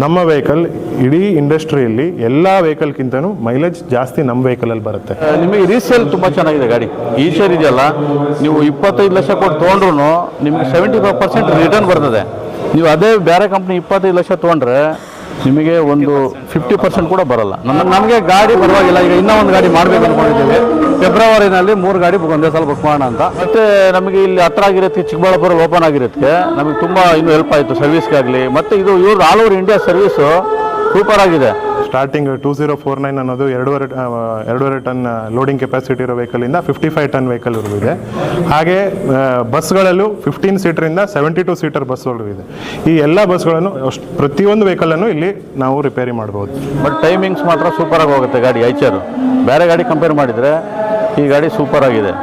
ನಮ್ಮ ವೆಹಿಕಲ್ ಇಡೀ ಇಂಡಸ್ಟ್ರಿಯಲ್ಲಿ ಎಲ್ಲ ವೆಹಿಕಲ್ಗಿಂತನೂ ಮೈಲೇಜ್ ಜಾಸ್ತಿ ನಮ್ಮ ವೆಹಿಕಲಲ್ಲಿ ಬರುತ್ತೆ. ನಿಮಗೆ ರೀಸೇಲ್ ತುಂಬ ಚೆನ್ನಾಗಿದೆ ಗಾಡಿ. ಈ ಶೇರ್ ಇದೆಯಲ್ಲ, ನೀವು 25 ಲಕ್ಷ ಕೊಟ್ಟು ತೊಗೊಂಡ್ರು ನಿಮಗೆ 75% ರಿಟರ್ನ್ ಬರ್ತದೆ. ನೀವು ಅದೇ ಬೇರೆ ಕಂಪ್ನಿ 25 ಲಕ್ಷ ತೊಗೊಂಡ್ರೆ ನಿಮಗೆ ಒಂದು 50% ಕೂಡ ಬರಲ್ಲ. ನಮಗೆ ಗಾಡಿ ಪರವಾಗಿಲ್ಲ. ಈಗ ಇನ್ನೂ ಒಂದು ಗಾಡಿ ಮಾಡಬೇಕು ಅಂದ್ಕೊಂಡಿದ್ದೀವಿ. ಫೆಬ್ರವರಿನಲ್ಲಿ 3 ಗಾಡಿ ಒಂದೇ ಸಲ ಬುಕ್ ಮಾಡೋಣ ಅಂತ. ಮತ್ತು ನಮಗೆ ಇಲ್ಲಿ ಹತ್ರ ಆಗಿರೋದಕ್ಕೆ ಚಿಕ್ಕಬಳ್ಳಾಪುರ ಓಪನ್ ಆಗಿರೋದಕ್ಕೆ ನಮಗೆ ತುಂಬ ಇನ್ನೂ ಹೆಲ್ಪ್ ಆಯಿತು ಸರ್ವಿಸ್ಗಾಗಲಿ. ಮತ್ತು ಇದು ಇವ್ರು all over India service super ಆಗಿದೆ. ಸ್ಟಾರ್ಟಿಂಗ್ 2049 ಅನ್ನೋದು 2.5 ಟನ್ ಲೋಡಿಂಗ್ ಕೆಪಾಸಿಟಿ ಇರೋ ವೆಹಿಕಲಿಂದ 55 ಟನ್ ವೆಹಿಕಲ್ ಇದೆ. ಹಾಗೆ ಬಸ್ಗಳಲ್ಲೂ 15 ಸೀಟರಿಂದ 72 ಸೀಟರ್ ಬಸ್ಗಳು ಇದೆ. ಈ ಎಲ್ಲ ಬಸ್ಗಳನ್ನು ಪ್ರತಿಯೊಂದು ವೆಹಿಕಲನ್ನು ಇಲ್ಲಿ ನಾವು ರಿಪೇರಿ ಮಾಡ್ಬೋದು. ಬಟ್ ಟೈಮಿಂಗ್ಸ್ ಮಾತ್ರ ಸೂಪರಾಗಿ ಹೋಗುತ್ತೆ ಗಾಡಿ. ಐಚರು ಬೇರೆ ಗಾಡಿ ಕಂಪೇರ್ ಮಾಡಿದರೆ ಈ ಗಾಡಿ ಸೂಪರ್ ಆಗಿದೆ.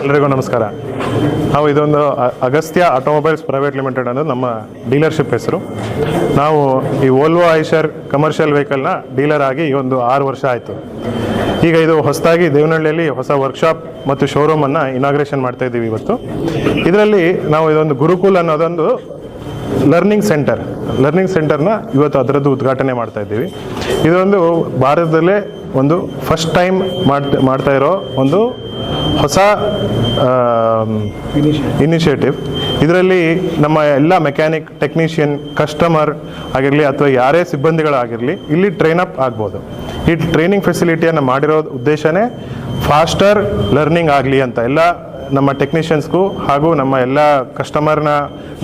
ಎಲ್ಲರಿಗೂ ನಮಸ್ಕಾರ. ನಾವು ಇದೊಂದು ಅಗಸ್ತ್ಯ ಆಟೋಮೊಬೈಲ್ಸ್ ಪ್ರೈವೇಟ್ ಲಿಮಿಟೆಡ್ ಅನ್ನೋದು ನಮ್ಮ ಡೀಲರ್ಶಿಪ್ ಹೆಸರು. ನಾವು ಈ ವೋಲ್ವೋ ಐಶರ್ ಕಮರ್ಷಿಯಲ್ ವೆಹಿಕಲ್ನ ಡೀಲರ್ ಆಗಿ ಈ ಒಂದು 6 ವರ್ಷ ಆಯಿತು. ಈಗ ಇದು ಹೊಸದಾಗಿ ದೇವನಹಳ್ಳಿಯಲ್ಲಿ ಹೊಸ ವರ್ಕ್ಶಾಪ್ ಮತ್ತು ಶೋರೂಮನ್ನು ಇನಾಗ್ರೇಷನ್ ಮಾಡ್ತಾ ಇದ್ದೀವಿ ಇವತ್ತು. ಇದರಲ್ಲಿ ನಾವು ಇದೊಂದು ಗುರುಕುಲ್ ಅನ್ನೋದೊಂದು ಲರ್ನಿಂಗ್ ಸೆಂಟರ್ನ ಇವತ್ತು ಅದರದ್ದು ಉದ್ಘಾಟನೆ ಮಾಡ್ತಾ ಇದ್ದೀವಿ. ಇದೊಂದು ಭಾರತದಲ್ಲೇ ಒಂದು ಫಸ್ಟ್ ಟೈಮ್ ಮಾಡ್ತಾ ಇರೋ ಒಂದು ಹೊಸ ಇನಿಷಿಯೇಟಿವ್. ಇದರಲ್ಲಿ ನಮ್ಮ ಎಲ್ಲ ಮೆಕ್ಯಾನಿಕ್, ಟೆಕ್ನಿಷಿಯನ್, ಕಸ್ಟಮರ್ ಆಗಿರಲಿ ಅಥವಾ ಯಾರೇ ಸಿಬ್ಬಂದಿಗಳಾಗಿರಲಿ ಇಲ್ಲಿ ಟ್ರೈನ್ ಅಪ್ ಆಗ್ಬೋದು. ಈ ಟ್ರೈನಿಂಗ್ ಫೆಸಿಲಿಟಿಯನ್ನು ಮಾಡಿರೋ ಉದ್ದೇಶನೇ ಫಾಸ್ಟರ್ ಲರ್ನಿಂಗ್ ಆಗಲಿ ಅಂತ ಎಲ್ಲ ನಮ್ಮ ಟೆಕ್ನಿಷಿಯನ್ಸ್ಗೂ ಹಾಗೂ ನಮ್ಮ ಎಲ್ಲ ಕಸ್ಟಮರ್ನ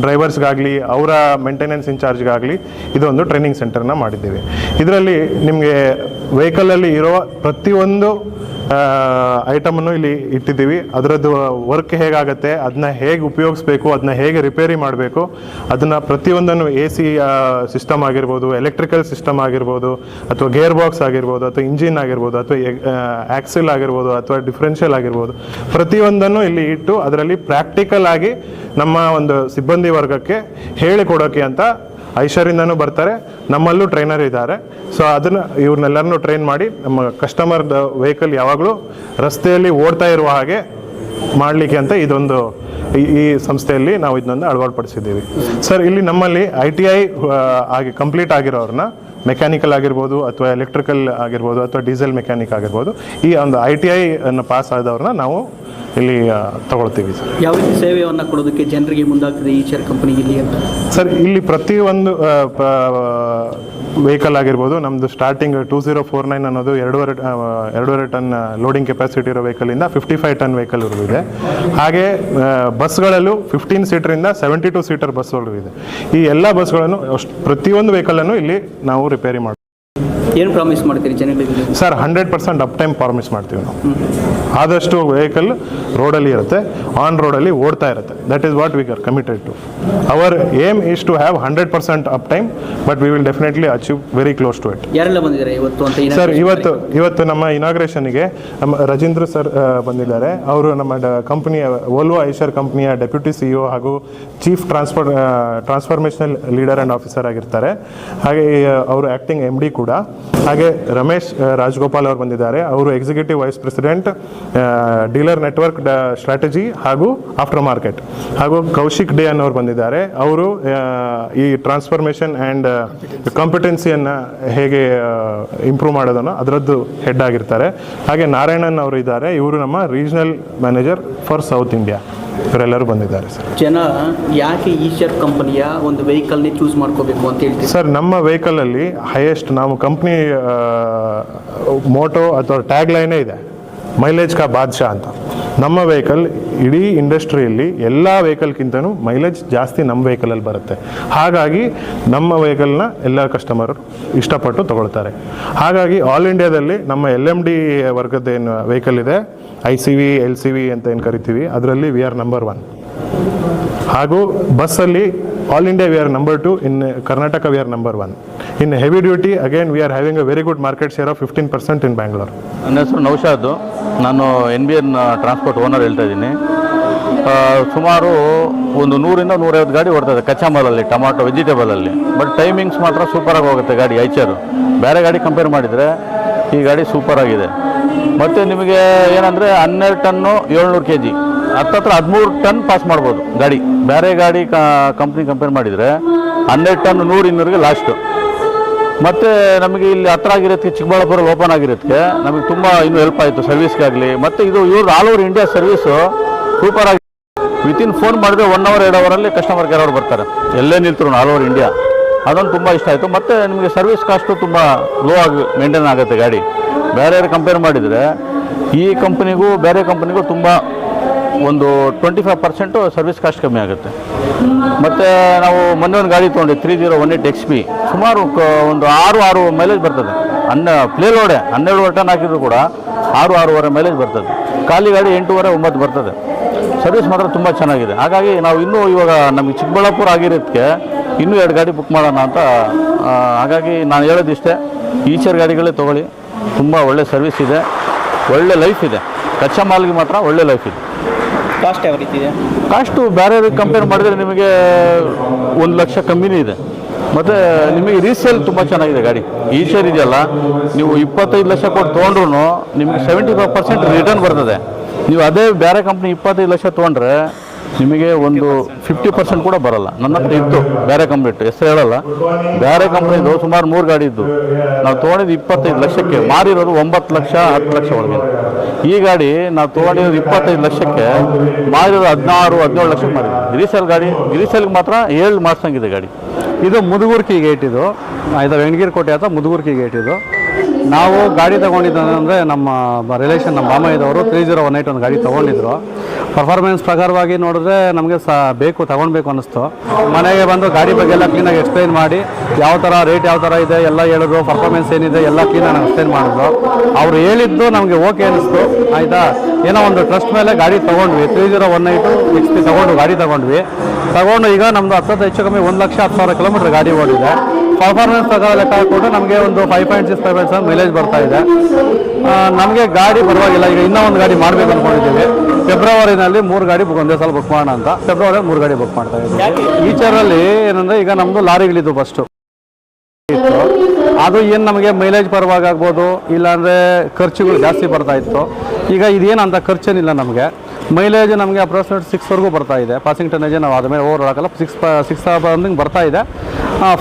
ಡ್ರೈವರ್ಸ್ಗಾಗಲಿ ಅವರ ಮೇಂಟೆನೆನ್ಸ್ ಇನ್ಚಾರ್ಜ್ಗಾಗಲಿ ಇದೊಂದು ಟ್ರೈನಿಂಗ್ ಸೆಂಟರ್ನ ಮಾಡಿದ್ದೀವಿ. ಇದರಲ್ಲಿ ನಿಮಗೆ ವೆಹಿಕಲಲ್ಲಿ ಇರೋ ಪ್ರತಿಯೊಂದು ಐಟಮನ್ನು ಇಲ್ಲಿ ಇಟ್ಟಿದ್ದೀವಿ. ಅದರದ್ದು ವರ್ಕ್ ಹೇಗಾಗುತ್ತೆ, ಅದನ್ನ ಹೇಗೆ ಉಪಯೋಗಿಸ್ಬೇಕು, ಅದನ್ನ ಹೇಗೆ ರಿಪೇರಿ ಮಾಡಬೇಕು, ಅದನ್ನು ಪ್ರತಿಯೊಂದನ್ನು AC ಸಿಸ್ಟಮ್ ಆಗಿರ್ಬೋದು, ಎಲೆಕ್ಟ್ರಿಕಲ್ ಸಿಸ್ಟಮ್ ಆಗಿರ್ಬೋದು, ಅಥವಾ ಗೇರ್ ಬಾಕ್ಸ್ ಆಗಿರ್ಬೋದು, ಅಥವಾ ಇಂಜಿನ್ ಆಗಿರ್ಬೋದು, ಅಥವಾ ಆಕ್ಸಿಲ್ ಆಗಿರ್ಬೋದು, ಅಥವಾ ಡಿಫ್ರೆನ್ಷಿಯಲ್ ಆಗಿರ್ಬೋದು, ಪ್ರತಿಯೊಂದನ್ನು ಇಲ್ಲಿ ಇಟ್ಟು ಅದರಲ್ಲಿ ಪ್ರಾಕ್ಟಿಕಲ್ ಆಗಿ ನಮ್ಮ ಒಂದು ಸಿಬ್ಬಂದಿ ವರ್ಗಕ್ಕೆ ಹೇಳಿಕೊಡೋಕೆ ಅಂತ ಐಶರಿಂದನೂ ಬರ್ತಾರೆ, ನಮ್ಮಲ್ಲೂ ಟ್ರೈನರ್ ಇದ್ದಾರೆ. ಸೊ ಅದನ್ನು ಇವ್ರನ್ನೆಲ್ಲರನ್ನೂ ಟ್ರೈನ್ ಮಾಡಿ ನಮ್ಮ ಕಸ್ಟಮರ್ದ ವೆಹಿಕಲ್ ಯಾವಾಗಲೂ ರಸ್ತೆಯಲ್ಲಿ ಓಡ್ತಾ ಇರುವ ಹಾಗೆ ಮಾಡಲಿಕ್ಕೆ ಅಂತ ಇದೊಂದು ಈ ಸಂಸ್ಥೆಯಲ್ಲಿ ನಾವು ಇದನ್ನೊಂದು ಅಳವಡಿಸಿದ್ದೀವಿ. ಸರ್, ಇಲ್ಲಿ ನಮ್ಮಲ್ಲಿ ITI ಆಗಿ ಕಂಪ್ಲೀಟ್ ಆಗಿರೋರನ್ನ ಮೆಕ್ಯಾನಿಕಲ್ ಆಗಿರ್ಬೋದು, ಅಥವಾ ಎಲೆಕ್ಟ್ರಿಕಲ್ ಆಗಿರ್ಬೋದು, ಅಥವಾ ಡೀಸೆಲ್ ಮೆಕ್ಯಾನಿಕ್ ಆಗಿರ್ಬೋದು, ಈ ಒಂದು ITI ಅನ್ನು ಪಾಸ್ ಆದವ್ರನ್ನ ನಾವು ಇಲ್ಲಿ ತಗೊಳ್ತೀವಿ. ಸರ್, ಯಾವ ರೀತಿ ಸೇವೆಯನ್ನು ಕೊಡೋದಕ್ಕೆ ಜನರಿಗೆ ಮುಂದಾಗ್ತದೆ ಈ ಶೇರ್ ಕಂಪನಿ ಇಲ್ಲಿ ಅಂತ? ಸರ್, ಇಲ್ಲಿ ಪ್ರತಿಯೊಂದು ವೆಹಿಕಲ್ ಆಗಿರ್ಬೋದು, ನಮ್ಮದು ಸ್ಟಾರ್ಟಿಂಗ್ 2049 ಅನ್ನೋದು 2.5 ಟನ್ ಲೋಡಿಂಗ್ ಕೆಪಾಸಿಟಿ ಇರೋ ವೆಹಿಕಲಿಂದ 55 ಟನ್ ವೆಹಿಕಲ್ ಇದೆ. ಹಾಗೆ ಬಸ್ಗಳಲ್ಲೂ 15 ಸೀಟರಿಂದ 72 ಸೀಟರ್ ಬಸ್ಗಳು ಇದೆ. ಈ ಎಲ್ಲ ಬಸ್ಗಳನ್ನು ಪ್ರತಿಯೊಂದು ವೆಹಿಕಲನ್ನು ಇಲ್ಲಿ ನಾವು ರಿಪೇರಿ ಮಾಡ್ತೀವಿ. ಏನು ಪ್ರಾಮಿಸ್ ಮಾಡ್ತೀರಿ ಜನಗಳಿಗೆ? ಸರ್, 100% ಅಪ್ ಟೈಮ್ ಪ್ರಾಮಿಸ್ ಮಾಡ್ತೀವಿ ನಾವು. ಆದಷ್ಟು ವೆಹಿಕಲ್ ರೋಡಲ್ಲಿ ಇರುತ್ತೆ, ಆನ್ ರೋಡಲ್ಲಿ ಓಡ್ತಾ ಇರುತ್ತೆ. That is what we are committed to. Our aim is to have 100% uptime, but we will definitely achieve very close to it. ಯಾರೆಲ್ಲ ಬಂದಿದ್ದಾರೆ ಇವತ್ತು ಅಂತ? ಸರ್, ಇವತ್ತು ನಮ್ಮ ಇನಾಗ್ರೇಷನ್ಗೆ ನಮ್ಮ ರಾಜೇಂದ್ರ ಸರ್ ಬಂದಿದ್ದಾರೆ. ಅವರು ನಮ್ಮ ಕಂಪನಿಯ ವೋಲ್ವೋ ಐಶರ್ ಕಂಪನಿಯ ಡೆಪ್ಯೂಟಿ CEO ಹಾಗೂ chief transformational leader and officer ಆಗಿರ್ತಾರೆ. ಹಾಗೆ ಅವರು ಆ್ಯಕ್ಟಿಂಗ್ MD ಕೂಡ. ಹಾಗೆ ರಮೇಶ್ ರಾಜಗೋಪಾಲ್ ಅವರು ಬಂದಿದ್ದಾರೆ. ಅವರು executive vice president dealer network strategy ಹಾಗೂ ಆಫ್ಟರ್ ಮಾರ್ಕೆಟ್. ಹಾಗೂ ಕೌಶಿಕ್ ಡೇ ಅನ್ನೋರು ಬಂದಿದ್ದಾರೆ. ಅವರು ಈ ಟ್ರಾನ್ಸ್ಫಾರ್ಮೇಷನ್ ಆ್ಯಂಡ್ ಕಾಂಪಿಟೆನ್ಸಿಯನ್ನು ಹೇಗೆ ಇಂಪ್ರೂವ್ ಮಾಡೋದನ್ನು ಅದರದ್ದು ಹೆಡ್ ಆಗಿರ್ತಾರೆ. ಹಾಗೆ ನಾರಾಯಣನ್ ಅವರು ಇದ್ದಾರೆ. ಇವರು ನಮ್ಮ regional manager for south India. ಇವರೆಲ್ಲರೂ ಬಂದಿದ್ದಾರೆ. ಸರ್, ಜನ ಯಾಕೆ ಈ ಶೇರ್ ಕಂಪನಿಯ ಒಂದು ವೆಹಿಕಲ್ನೇ ಚೂಸ್ ಮಾಡ್ಕೋಬೇಕು ಅಂತ ಹೇಳ್ತೀವಿ? ಸರ್, ನಮ್ಮ ವೆಹಿಕಲಲ್ಲಿ ಹೈಯೆಸ್ಟ್ ನಾವು ಕಂಪ್ನಿ ಮೋಟೋ ಅಥವಾ ಟ್ಯಾಗ್ ಲೈನೇ ಇದೆ, ಮೈಲೇಜ್ ಕಾ ಬಾದ್ಶಾ ಅಂತ. ನಮ್ಮ ವೆಹಿಕಲ್ ಇಡೀ ಇಂಡಸ್ಟ್ರಿಯಲ್ಲಿ ಎಲ್ಲ ವೆಹಿಕಲ್ಗಿಂತನೂ ಮೈಲೇಜ್ ಜಾಸ್ತಿ ನಮ್ಮ ವೆಹಿಕಲಲ್ಲಿ ಬರುತ್ತೆ. ಹಾಗಾಗಿ ನಮ್ಮ ವೆಹಿಕಲ್ನ ಎಲ್ಲ ಕಸ್ಟಮರ್ ಇಷ್ಟಪಟ್ಟು ತಗೊಳ್ತಾರೆ. ಹಾಗಾಗಿ ಆಲ್ ಇಂಡಿಯಾದಲ್ಲಿ ನಮ್ಮ LMD ವರ್ಗದ್ದೇನು ವೆಹಿಕಲ್ ಇದೆ, ICV LCV ಅಂತ ಏನು ಕರಿತೀವಿ, ಅದರಲ್ಲಿ ವಿ ಆರ್ ನಂಬರ್ 1. ಹಾಗೂ ಬಸ್ಸಲ್ಲಿ All India we are number 2, in Karnataka we are number 1. In heavy duty again we are having a very good market share of 15% in Bangalore. ನನ್ನ ಹೆಸರು ನೌಶಾದ್, ನಾನು NBN ಟ್ರಾನ್ಸ್ಪೋರ್ಟ್ ಓನರ್ ಹೇಳ್ತಾ ಇದ್ದೀನಿ. ಸುಮಾರು ಒಂದು 100ರಿಂದ 150 ಗಾಡಿ ಓಡ್ತದೆ ಕಚ್ಚಾ ಮಾಲಲ್ಲಿ, ಟೊಮಾಟೊ ವೆಜಿಟೇಬಲಲ್ಲಿ. ಬಟ್ ಟೈಮಿಂಗ್ಸ್ ಮಾತ್ರ ಸೂಪರಾಗಿ ಹೋಗುತ್ತೆ ಗಾಡಿ. ಐಚರು ಬೇರೆ ಗಾಡಿ ಕಂಪೇರ್ ಮಾಡಿದರೆ ಈ ಗಾಡಿ ಸೂಪರಾಗಿದೆ. ಮತ್ತು ನಿಮಗೆ ಏನಂದರೆ 12 ಟನ್ನು 700 kg, ಹತ್ತತ್ರ 13 ಟನ್ ಪಾಸ್ ಮಾಡ್ಬೋದು ಗಾಡಿ. ಬೇರೆ ಗಾಡಿ ಕಂಪ್ನಿ ಕಂಪೇರ್ ಮಾಡಿದರೆ 12 ಟನ್ 100-200ಗೆ ಲಾಸ್ಟು. ಮತ್ತು ನಮಗೆ ಇಲ್ಲಿ ಹತ್ರ ಆಗಿರೋದಕ್ಕೆ, ಚಿಕ್ಕಬಳ್ಳಾಪುರ ಓಪನ್ ಆಗಿರೋದಕ್ಕೆ ನಮಗೆ ತುಂಬ ಇನ್ನೂ ಹೆಲ್ಪ್ ಆಯಿತು ಸರ್ವಿಸ್ಗಾಗಲಿ. ಮತ್ತು ಇದು ಇವ್ರದ್ದು ಆಲ್ ಓವರ್ ಇಂಡಿಯಾ ಸರ್ವಿಸು ಸೂಪರಾಗಿ, ವಿತಿನ್ ಫೋನ್ ಮಾಡಿದ್ರೆ 1 hour 2 ಅವರಲ್ಲಿ ಕಸ್ಟಮರ್ ಕೇರ್ ಅವ್ರು ಬರ್ತಾರೆ, ಎಲ್ಲೇ ನಿಲ್ತರು ಆಲ್ ಓವರ್ ಇಂಡಿಯಾ. ಅದೊಂದು ತುಂಬ ಇಷ್ಟ ಆಯಿತು. ಮತ್ತು ನಿಮಗೆ ಸರ್ವಿಸ್ ಕಾಸ್ಟು ತುಂಬ ಲೋ ಆಗಿ ಮೇಂಟೈನ್ ಆಗುತ್ತೆ ಗಾಡಿ. ಬೇರೆ ಕಂಪೇರ್ ಮಾಡಿದರೆ ಈ ಕಂಪ್ನಿಗೂ ಬೇರೆ ಕಂಪ್ನಿಗೂ ತುಂಬ ಒಂದು 25% ಸರ್ವಿಸ್ ಕಾಸ್ಟ್ ಕಮ್ಮಿ ಆಗುತ್ತೆ. ಮತ್ತು ನಾವು ಮೊನ್ನೆ ಒಂದು ಗಾಡಿ ತೊಗೊಂಡು 3018 XP, ಸುಮಾರು ಒಂದು 6 ಮೈಲೇಜ್ ಬರ್ತದೆ. ಪ್ಲೇ ಲೋಡೆ 12 ಟನ್ ಹಾಕಿದ್ರು ಕೂಡ 6-6.5 ಮೈಲೇಜ್ ಬರ್ತದೆ. ಖಾಲಿ ಗಾಡಿ 8-9 ಬರ್ತದೆ. ಸರ್ವಿಸ್ ಮಾತ್ರ ತುಂಬ ಚೆನ್ನಾಗಿದೆ. ಹಾಗಾಗಿ ನಾವು ಇನ್ನೂ ಇವಾಗ ನಮಗೆ ಚಿಕ್ಕಬಳ್ಳಾಪುರ ಆಗಿರೋದಕ್ಕೆ ಇನ್ನೂ 2 ಗಾಡಿ ಬುಕ್ ಮಾಡೋಣ ಅಂತ. ಹಾಗಾಗಿ ನಾನು ಹೇಳೋದಿಷ್ಟೇ, ಈಚರ್ ಗಾಡಿಗಳೇ ತೊಗೊಳ್ಳಿ, ತುಂಬ ಒಳ್ಳೆ ಸರ್ವಿಸ್ ಇದೆ, ಒಳ್ಳೆ ಲೈಫ್ ಇದೆ. ಕಚ್ಚಾ ಮಾಲ್ಗೆ ಮಾತ್ರ ಒಳ್ಳೆ ಲೈಫ್ ಇದೆ. ಕಾಸ್ಟ್ ಯಾವ ರೀತಿ ಇದೆ? ಕಾಸ್ಟು ಬೇರೆ ಕಂಪೇರ್ ಮಾಡಿದರೆ ನಿಮಗೆ 1 ಲಕ್ಷ ಕಮ್ಮಿನೇ ಇದೆ. ಮತ್ತು ನಿಮಗೆ ರೀಸೇಲ್ ತುಂಬ ಚೆನ್ನಾಗಿದೆ ಗಾಡಿ. ಈಚರ್ ಇದೆಯಲ್ಲ, ನೀವು 25 ಲಕ್ಷ ಕೊಟ್ಟು ತೊಗೊಂಡ್ರು ನಿಮಗೆ 75% ರಿಟರ್ನ್ ಬರ್ತದೆ. ನೀವು ಅದೇ ಬೇರೆ ಕಂಪ್ನಿ 25 ಲಕ್ಷ ತೊಗೊಂಡ್ರೆ ನಿಮಗೆ ಒಂದು 50% ಕೂಡ ಬರಲ್ಲ. ನನ್ನ ಹತ್ರ ಇತ್ತು ಬೇರೆ ಕಂಪ್ನಿ, ಹೆಸರು ಹೇಳಲ್ಲ, ಬೇರೆ ಕಂಪ್ನಿದು ಸುಮಾರು 3 ಗಾಡಿ ಇದ್ದು. ನಾವು ತೊಗೊಂಡಿದ್ದು 25 ಲಕ್ಷಕ್ಕೆ, ಮಾರಿರೋದು 9 ಲಕ್ಷ 10 ಲಕ್ಷ ಒಳಗೆ. ಈ ಗಾಡಿ ನಾವು ತೊಗೊಂಡಿರೋದು 25 ಲಕ್ಷಕ್ಕೆ, ಮಾರಿರೋದು 16-17 ಲಕ್ಷಕ್ಕೆ ಮಾರಿರೋದು. ರೀಸೇಲ್ ಗಾಡಿ, ರೀಸೇಲ್ಗೆ ಮಾತ್ರ 7 ಮಾಡಿಸಂಗಿದೆ ಗಾಡಿ. ಇದು ಮುದುಗುರ್ಕಿ ಗೇಟ್. ಇದು ವೆಂಕಟಗಿರಿ ಕೋಟೆ ಹತ್ರ ಮುದುಗುರ್ಕಿ ಗೇಟ್. ಇದು ನಾವು ಗಾಡಿ ತೊಗೊಂಡಿದ್ದಂದರೆ ನಮ್ಮ ರಿಲೇಷನ್, ನಮ್ಮ ಮಾಮಯ್ಯದವರು 3018 ಒಂದು ಗಾಡಿ ತೊಗೊಂಡಿದ್ರು. ಪರ್ಫಾರ್ಮೆನ್ಸ್ ಪ್ರಕಾರವಾಗಿ ನೋಡಿದ್ರೆ ನಮಗೆ ಬೇಕು, ತೊಗೊಳ್ಬೇಕು ಅನ್ನಿಸ್ತು. ಮನೆಗೆ ಬಂದು ಗಾಡಿ ಬಗ್ಗೆ ಎಲ್ಲ ಕ್ಲೀನಾಗಿ ಎಕ್ಸ್ಪ್ಲೈನ್ ಮಾಡಿ, ಯಾವ ಥರ ರೇಟ್ ಯಾವ ಥರ ಇದೆ ಎಲ್ಲ ಹೇಳಿದ್ರು, ಪರ್ಫಾರ್ಮೆನ್ಸ್ ಏನಿದೆ ಎಲ್ಲ ಕ್ಲೀನಾಗಿ ಎಕ್ಸ್ಪ್ಲೈನ್ ಮಾಡಿದ್ರು. ಅವ್ರು ಹೇಳಿದ್ದು ನಮಗೆ ಓಕೆ ಅನ್ನಿಸ್ತು. ಆಯಿತಾ, ಏನೋ ಒಂದು ಟ್ರಸ್ಟ್ ಮೇಲೆ ಗಾಡಿ ತೊಗೊಂಡ್ವಿ. 3018 XP ತೊಗೊಂಡು ಗಾಡಿ ತೊಗೊಂಡು ಈಗ ನಮ್ಮದು ಹೆಚ್ಚು ಕಮ್ಮಿ 1,10,000 ಕಿಲೋಮೀಟರ್ ಗಾಡಿ ಓಡಿದೆ. ಪರ್ಫಾರ್ಮೆನ್ಸ್ ಪ್ರಕಾರ ಲೆಕ್ಕ ಹಾಕ್ಬಿಟ್ಟು ನಮಗೆ ಒಂದು 5.6-5.7 ಮೈಲೇಜ್ ಬರ್ತಾ ಇದೆ. ನಮಗೆ ಗಾಡಿ ಪರವಾಗಿಲ್ಲ. ಈಗ ಇನ್ನೂ ಒಂದು ಗಾಡಿ ಮಾಡಬೇಕು ಅಂದ್ಕೊಂಡಿದ್ದೀವಿ. ಫೆಬ್ರವರಿನಲ್ಲಿ 3 ಗಾಡಿ ಒಂದೇ ಸಲ ಬುಕ್ ಮಾಡೋಣ ಅಂತ. ಫೆಬ್ರವರಿಯಲ್ಲಿ 3 ಗಾಡಿ ಬುಕ್ ಮಾಡ್ತಾ ಇದ್ದೀವಿ. ಈಚರಲ್ಲಿ ಏನಂದರೆ, ಈಗ ನಮ್ಮದು ಲಾರಿಗಳಿದ್ದು ಫಸ್ಟು ಇತ್ತು. ಅದು ಏನು ನಮಗೆ ಮೈಲೇಜ್ ಪರವಾಗಿ ಆಗ್ಬೋದು, ಇಲ್ಲಾಂದರೆ ಖರ್ಚುಗಳು ಜಾಸ್ತಿ ಬರ್ತಾ ಇತ್ತು. ಈಗ ಇದೇನಂತ ಖರ್ಚೇನಿಲ್ಲ ನಮಗೆ. ಮೈಲೇಜ್ ನಮಗೆ ಅಪ್ರಾಕ್ಸಿಮೇಟ್ 6ವರೆಗೂ ಬರ್ತಾ ಇದೆ. ಪಾಸಿಂಗ್ ಟನ್ನೇಜ್ ನಾವು ಆದಮೇಲೆ ಓವರ್ ಹಾಕಲ್ಲ, 6 ಬರ್ತಾ ಇದೆ.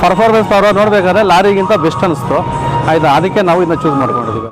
ಪರ್ಫಾರ್ಮೆನ್ಸ್ ನೋಡಬೇಕಾದ್ರೆ ಲಾರಿಗಿಂತ ಬೆಸ್ಟ್ ಅನ್ನಿಸ್ತು. ಆಯಿತಾ, ಅದಕ್ಕೆ ನಾವು ಇದನ್ನ ಚೂಸ್ ಮಾಡ್ಕೊಂಡಿದ್ದೀವಿ.